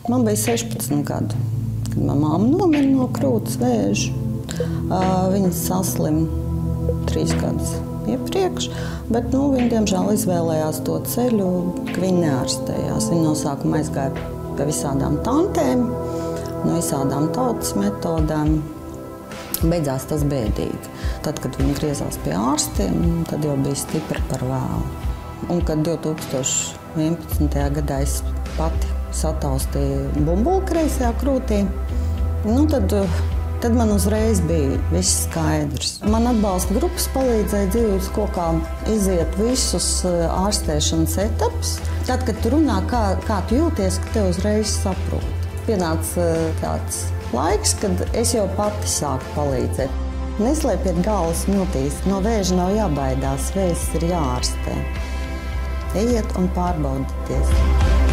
Man bija 16 gadi, kad manā mamma nomira no krūts vēža. Viņa saslima 3 gadus iepriekš, bet viņa diemžēl izvēlējās to ceļu, ka viņa neārstējās. Viņa no sākuma aizgāja pie visādām tantēm, no visādām tautas metodēm. Beidzās tas bēdīgi. Tad, kad viņa griezās pie ārstiem, tad jau bija stipri par vēlu. Un kad 2011. gadā es pati sataustīju bumbuli kreisajā krūtī, tad man uzreiz bija viss skaidrs. Man atbalsta grupas palīdzēja dzīves kokā iziet visus ārstēšanas etapus. Tad, kad tu runā, kā tu jūties, ka te uzreiz saproti. Pienāca tāds laiks, kad es jau pati sāku palīdzēt. Neslēpiet galvas miltīs, no vēža nav jābaidās, vēzis ir jāārstē. Ejiet un pārbaudieties.